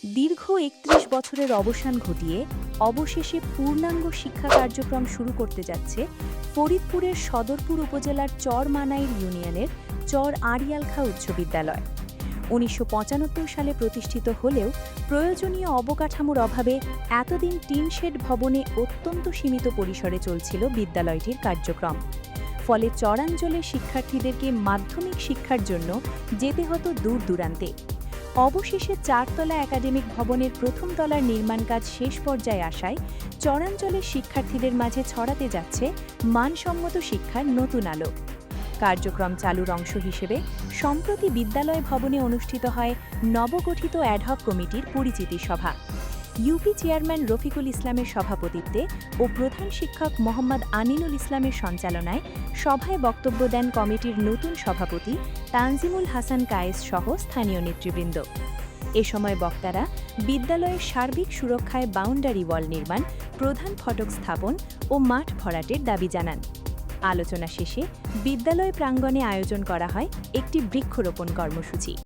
দীর্ঘ ৩১ বছরের অবসান ঘটিয়ে অবশেষে পূর্ণাঙ্গ শিক্ষা কার্যক্রম শুরু করতে যাচ্ছে ফরিদপুরের সদরপুর উপজেলার চর মানাইল ইউনিয়নের চর আড়িয়ালখা উচ্চ বিদ্যালয়। ১৯৭৫ সালে প্রতিষ্ঠিত হলেও প্রয়োজনীয় অবকাঠামোর অভাবে এতদিন টিন শেড ভবনে অত্যন্ত সীমিত পরিসরে চলছিল বিদ্যালয়টির কার্যক্রম। ফলে চরাঞ্চলের শিক্ষার্থীদেরকে মাধ্যমিক শিক্ষার জন্য যেতে হতো দূর দূরান্তে। অবশেষে চারতলা একাডেমিক ভবনের প্রথম তলার নির্মাণ কাজ শেষ পর্যায়ে আসায় চরাঞ্চলের শিক্ষার্থীদের মাঝে ছড়াতে যাচ্ছে মানসম্মত শিক্ষার নতুন আলো। কার্যক্রম চালুর অংশ হিসেবে সম্প্রতি বিদ্যালয় ভবনে অনুষ্ঠিত হয় নবগঠিত অ্যাডহক কমিটির পরিচিতি সভা। ইউপি চেয়ারম্যান রফিকুল ইসলামের সভাপতিত্বে ও প্রধান শিক্ষক মোহাম্মদ আনিনুল ইসলামের সঞ্চালনায় সভায় বক্তব্য দেন কমিটির নতুন সভাপতি তানজিমুল হাসান কায়েস সহ স্থানীয় নেতৃবৃন্দ। এ সময় বক্তারা বিদ্যালয়ের সার্বিক সুরক্ষায় বাউন্ডারি ওয়াল নির্মাণ, প্রধান ফটক স্থাপন ও মাঠ ভরাটের দাবি জানান। আলোচনা শেষে বিদ্যালয় প্রাঙ্গণে আয়োজন করা হয় একটি বৃক্ষরোপণ কর্মসূচি।